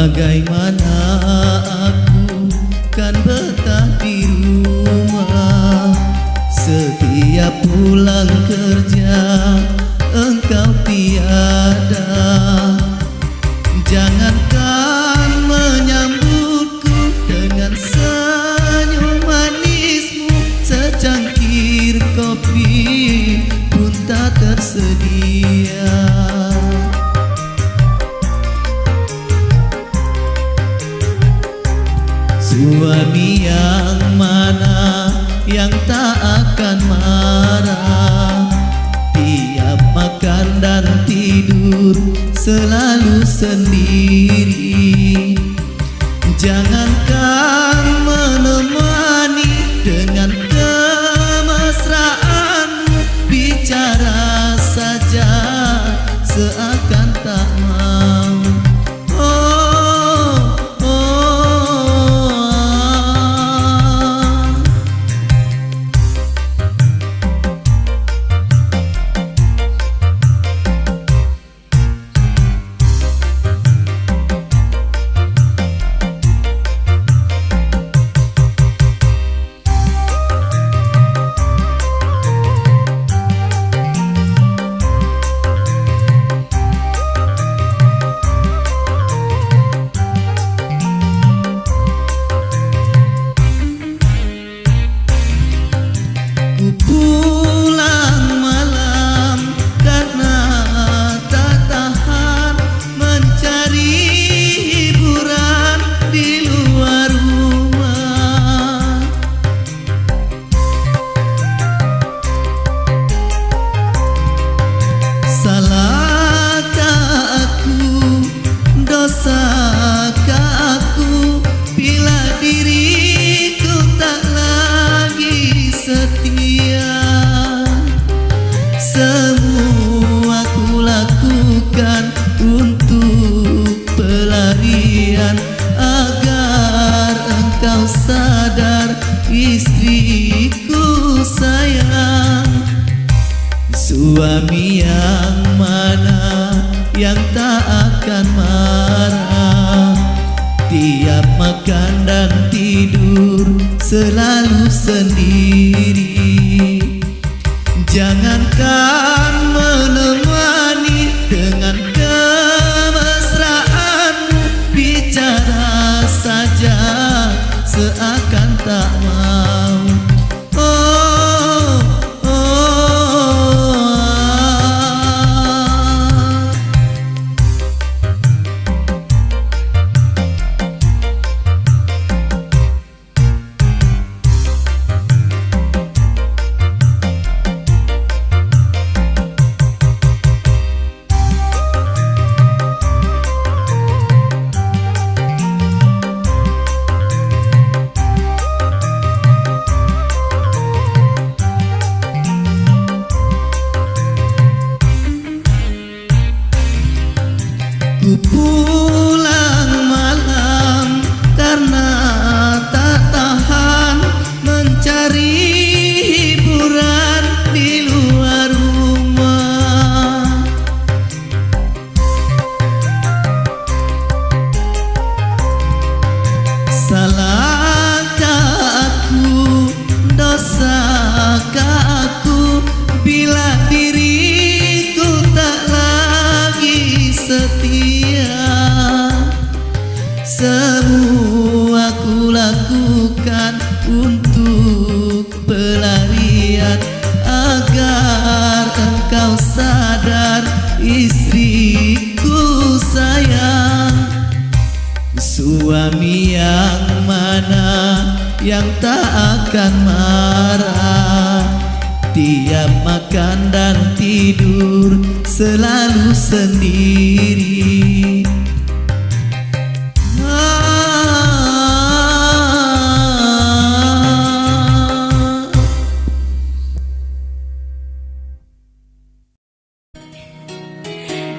Bagaimana aku kan betah di rumah, setiap pulang kerja engkau tiada. Jangankan menyambutku dengan senyum manismu, secangkir kopi pun tak tersedia. Suami yang mana yang tak akan marah, tiap makan dan tidur selalu sendiri. Jangankan menemani dengan kemesraanmu, bicara saja seakan tak mau. Pulang malam karena tak tahan mencari hiburan di luar rumah. Salahkah aku, dosakah aku bila diriku tak lagi setia? Semua ku lakukan untuk pelarian agar engkau sadar, istriku sayang. Suami yang mana yang tak akan marah, tiap makan dan tidur selalu sendiri. Jangankan menemani dengan kemesraanmu, bicara saja seakan tak mau. Ku pulang malam karena tak tahan mencari hiburan di luar rumah. Salahkah aku, dosakah aku bila diriku tak lagi setia? Semua ku lakukan untuk pelarian agar engkau sadar, istriku sayang. Suami yang mana yang tak akan marah, tiap makan dan tidur selalu sendiri.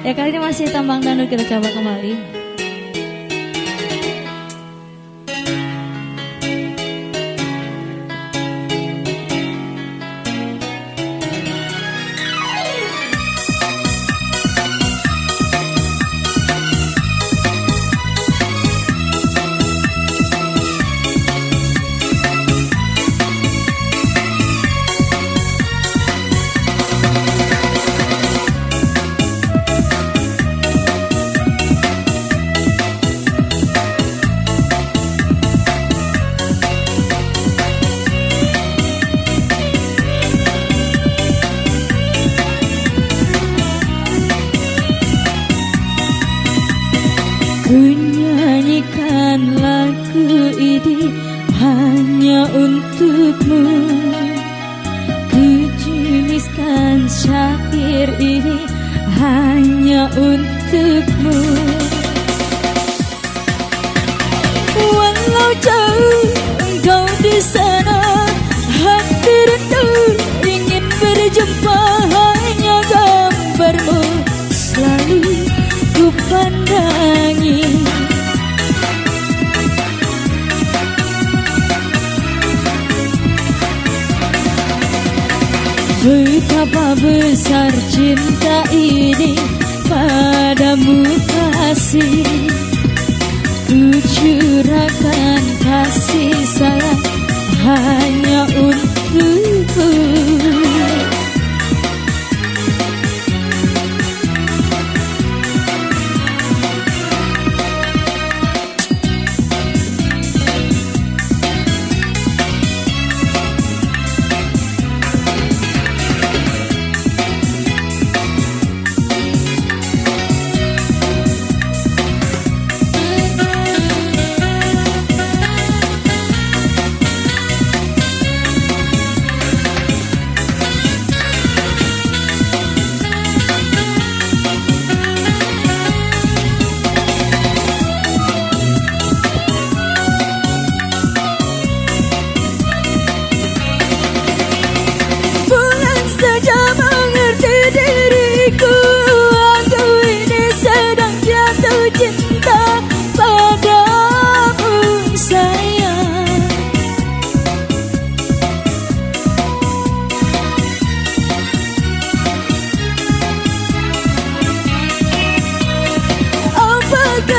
Ya, kali ini masih Tambang Dangdut, kita coba kembali. lagu ini hanya untukmu. Ku tuliskan syair ini hanya untukmu. Walau jauh engkau di sana, hati rindu ingin berjumpa. Hanya gambarmu selalu ku pandangi. Betapa besar cinta ini padamu kasih. Ku curahkan kasih sayang hanya untukmu.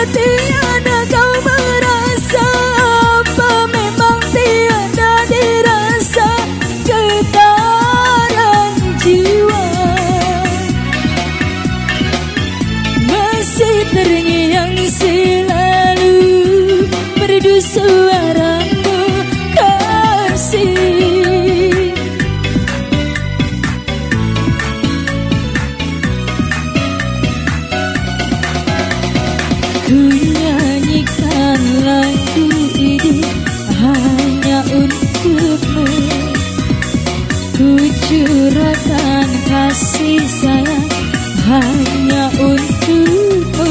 Tiada kau merasa apa memang tiada dirasa getaran jiwa. Masih terngiang selalu merdu suaramu kasih. Ku nyanyikan lagu ini hanya untukmu. Ku curahkan kasih sayang hanya untukmu.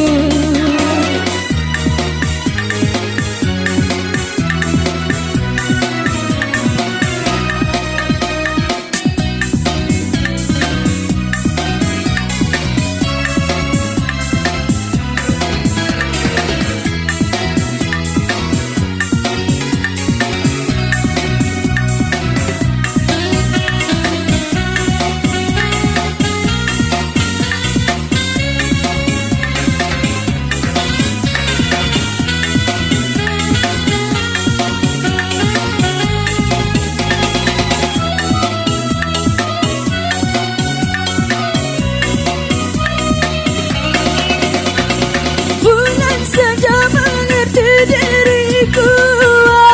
Diriku,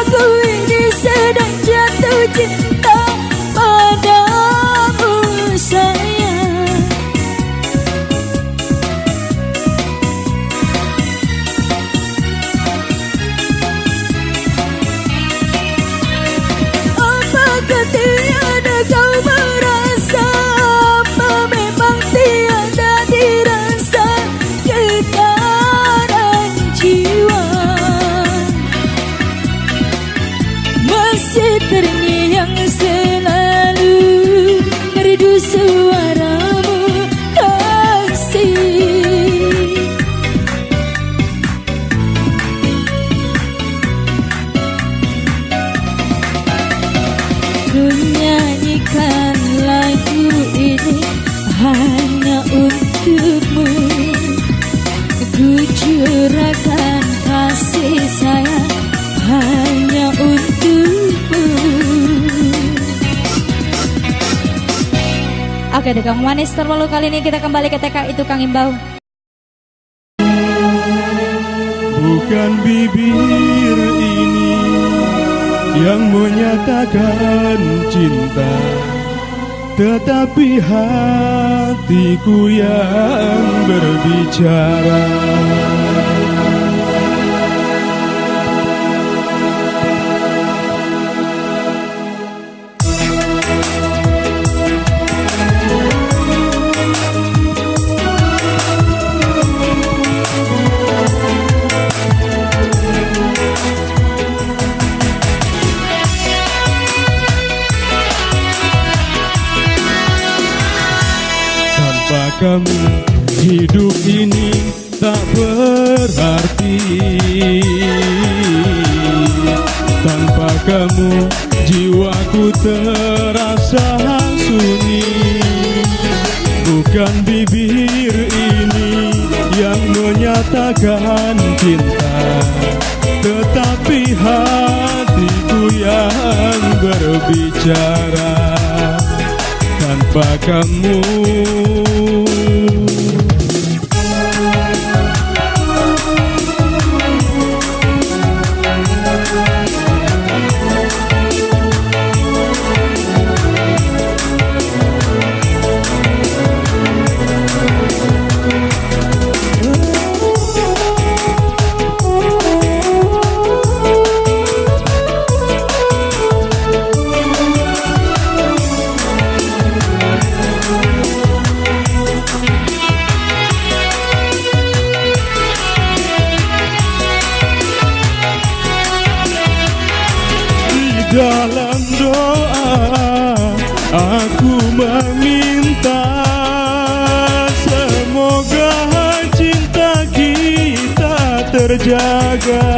aku ini sedang jatuh cinta padamu sayang. Apakah tiada kau merasa apa memang tiada dirasa getaran jiwa. Masih terngiang selalu merdu suaramu kasih. Ku nyanyikan lagu ini hanya untukmu. Ku curahkan kasih sayang hanya untukmu. Oke deh Kang Manis, terlalu kali ini kita kembali ke TK itu Kang Imbau. Bukan bibir ini yang menyatakan cinta, tetapi hatiku yang berbicara. kamu hidup ini tak berarti. Tanpa kamu jiwaku terasa sunyi. Bukan bibir ini yang menyatakan cinta, tetapi hatiku yang berbicara. Tanpa kamu dalam doa aku meminta, semoga cinta kita terjaga.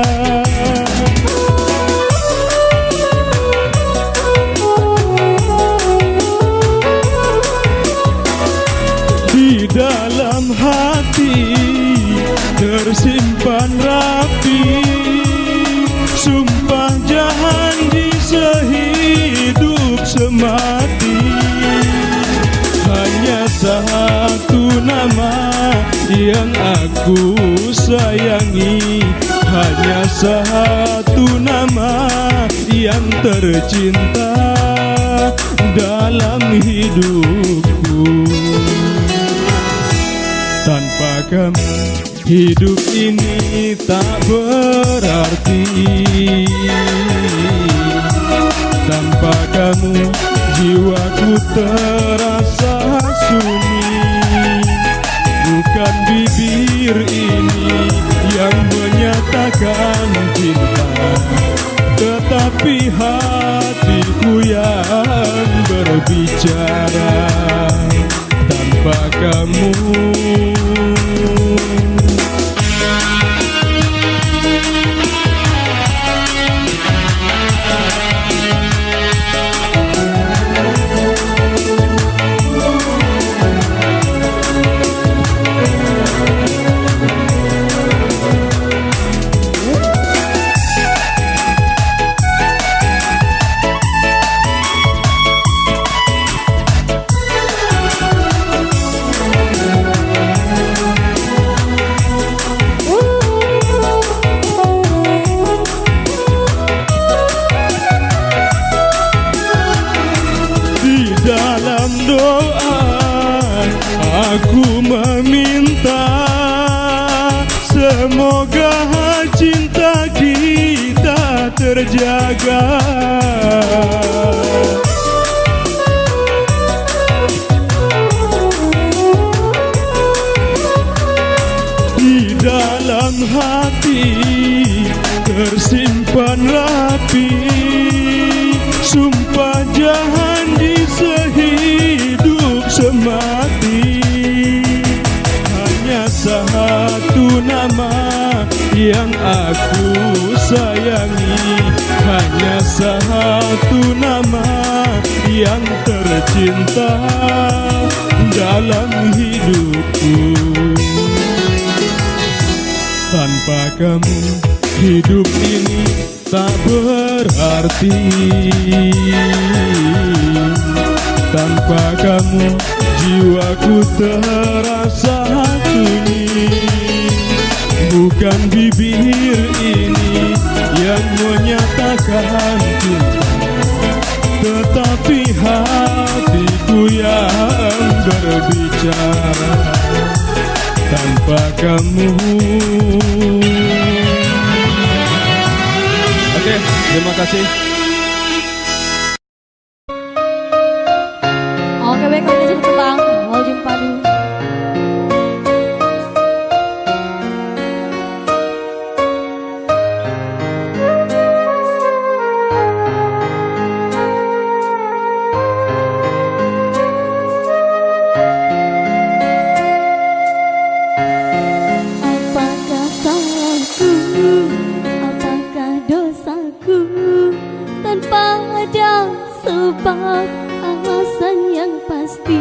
Di dalam hati tersimpan rapi sumpah janji sehidup semati. Hanya satu nama yang aku sayangi, hanya satu nama yang tercinta dalam hidupku. Tanpa kamu hidup ini tak berarti. Tanpa kamu jiwaku terasa sunyi. Bukan bibir ini yang menyatakan cinta, tetapi hatiku yang berbicara. Tanpa kamu dalam doa aku meminta, semoga cinta kita terjaga. Di dalam hati tersimpan rapi sumpah janji sehidup semati. Hanya satu nama yang aku sayangi, hanya satu nama yang tercinta dalam hidupku. Tanpa kamu hidup ini tak berarti. Tanpa kamu jiwaku terasa sunyi. Bukan bibir ini yang menyatakan cinta, tetapi hatiku yang berbicara. Tanpa kamu. Oke, terima kasih. Oke, baik, kalau ini tentang Waljim Padu. tanpa ada sebab alasan yang pasti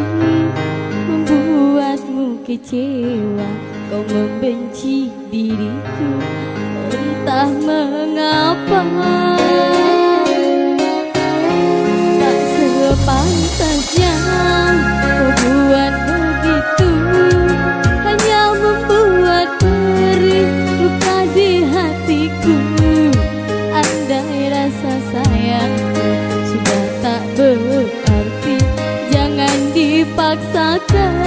membuatmu kecewa. Kau membenci diriku entah mengapa. Tak sepantasnya kau buat begitu, hanya membuat perih luka di hatiku. Andai rasa sayangku sudah tak berarti, jangan dipaksakan.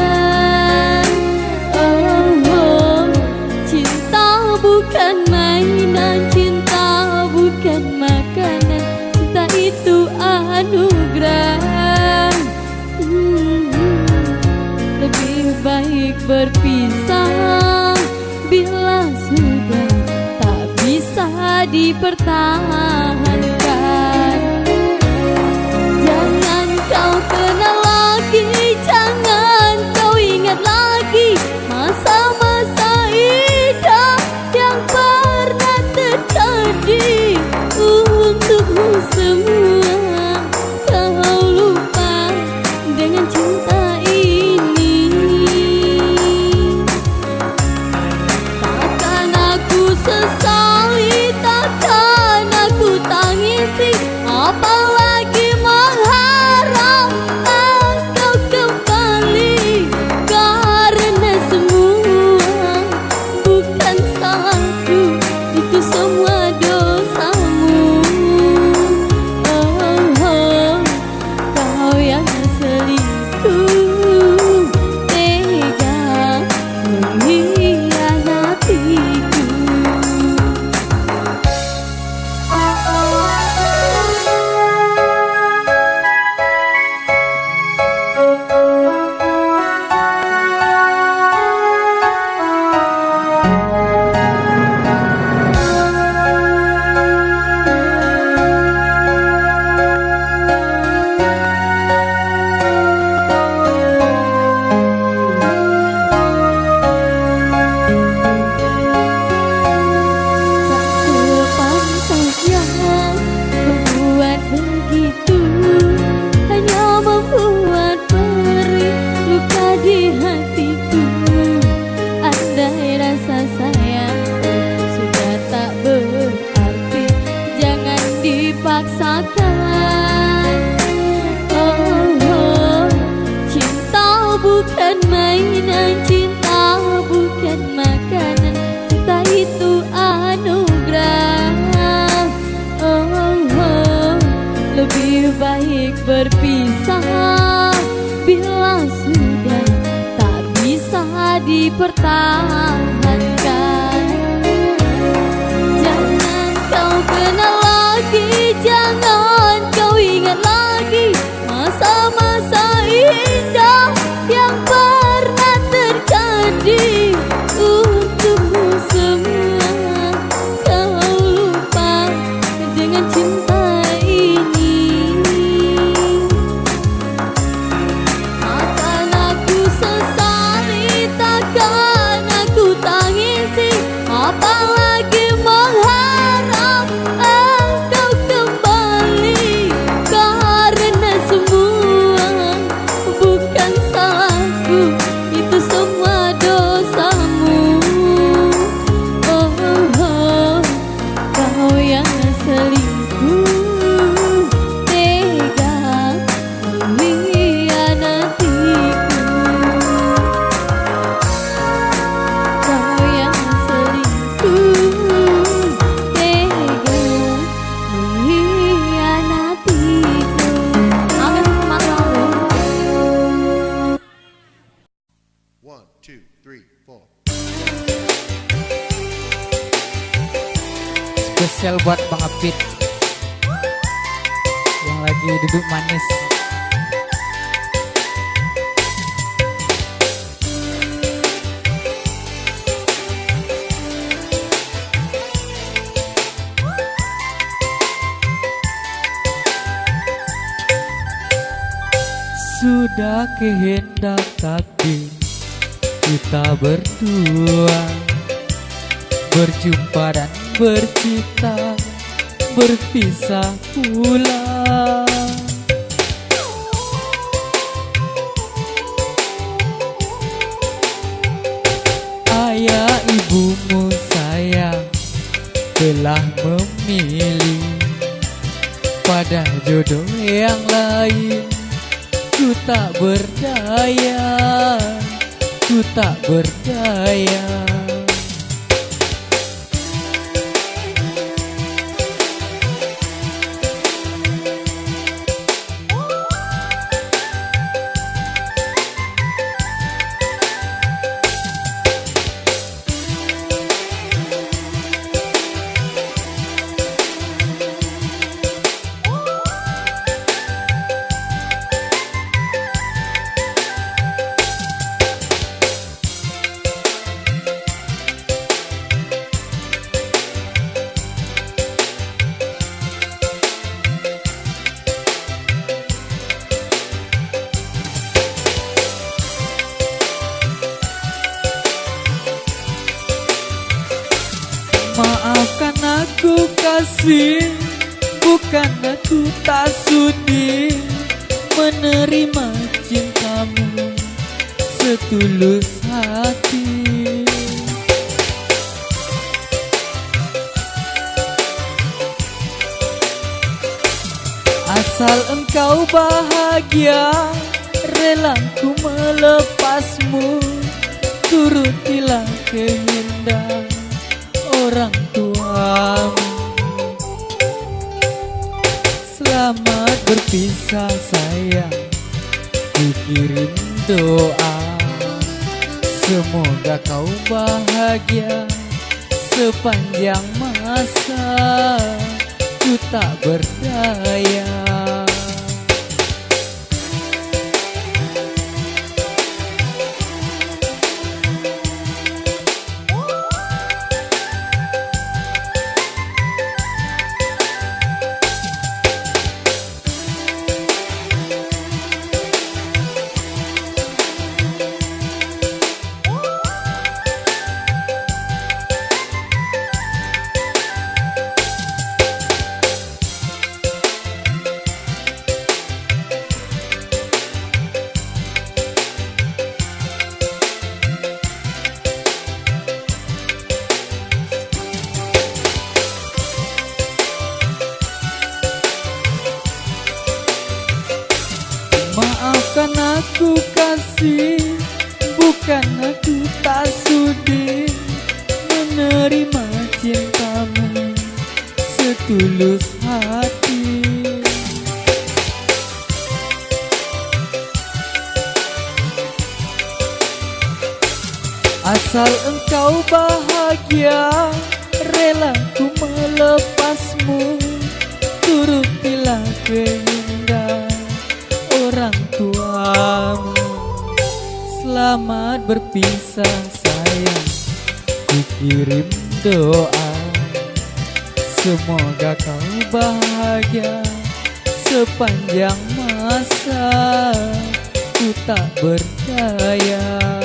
Oh, cinta bukan mainan, cinta bukan makanan, cinta itu anugerah. Lebih baik berpisah bila sudah tak bisa dipertahankan. Jangan kau kenal lagi, jangan kau ingat lagi masa-masa indah yang pernah terjadi untukmu semua. Kau lupa dengan cinta ini. Takkan aku sesali, takkan aku tangisi, apalagi mengharap engkau kembali. Karena semua bukan salahku, itu semua dosamu. Oh, kau yang selingkuh, tega mengkhianatiku. Sepantasnya kau buat begitu, hanya membuat perih luka di hatiku. Andai rasa sayangku sudah tak berarti, jangan dipaksakan. Oh, cinta bukan mainan, cinta bukan makanan, cinta itu anugerah. Oh, lebih baik berpisah bila sudah tak bisa dipertahankan. Jangan kau kenal lagi, jangan kau ingat lagi masa-masa indah yang pernah terjadi untukmu semua. Kau lupa dengan cinta ini. Takkan aku sesali, takkan aku tangisi, apalagi mengharap engkau kembali. Karena semua bukan salahku, itu semua dosamu. Oh, kau yang selingkuh, tega mengkhianatiku. Kau yang selingkuh, tega mengkhianatiku. Amin, semangat. 1, 2, 3, 4. Spesial buat Bang Apit yang lagi duduk manis. Sudah kehendak takdir kita berdua berjumpa dan bercita berpisah pula. Ayah ibumu sayang telah memilih pada jodoh yang lain. Ku tak berdaya, ku tak berdaya. Maafkan aku kasih, bukan aku tak sudi menerima cintamu setulus hati. Asal engkau bahagia, rela ku melepasmu, turutilah kehendak orang tuamu. Selamat berpisah sayang, ku kirim doa, semoga kau bahagia sepanjang masa. Ku tak berdaya. Maafkan aku kasih, bukan aku tak sudi menerima cintamu setulus hati. Asal engkau bahagia, rela ku melepasmu, turutilah kehendak orang tuamu. Selamat berpisah sayang, ku kirim doa, semoga kau bahagia sepanjang masa. Ku tak berdaya.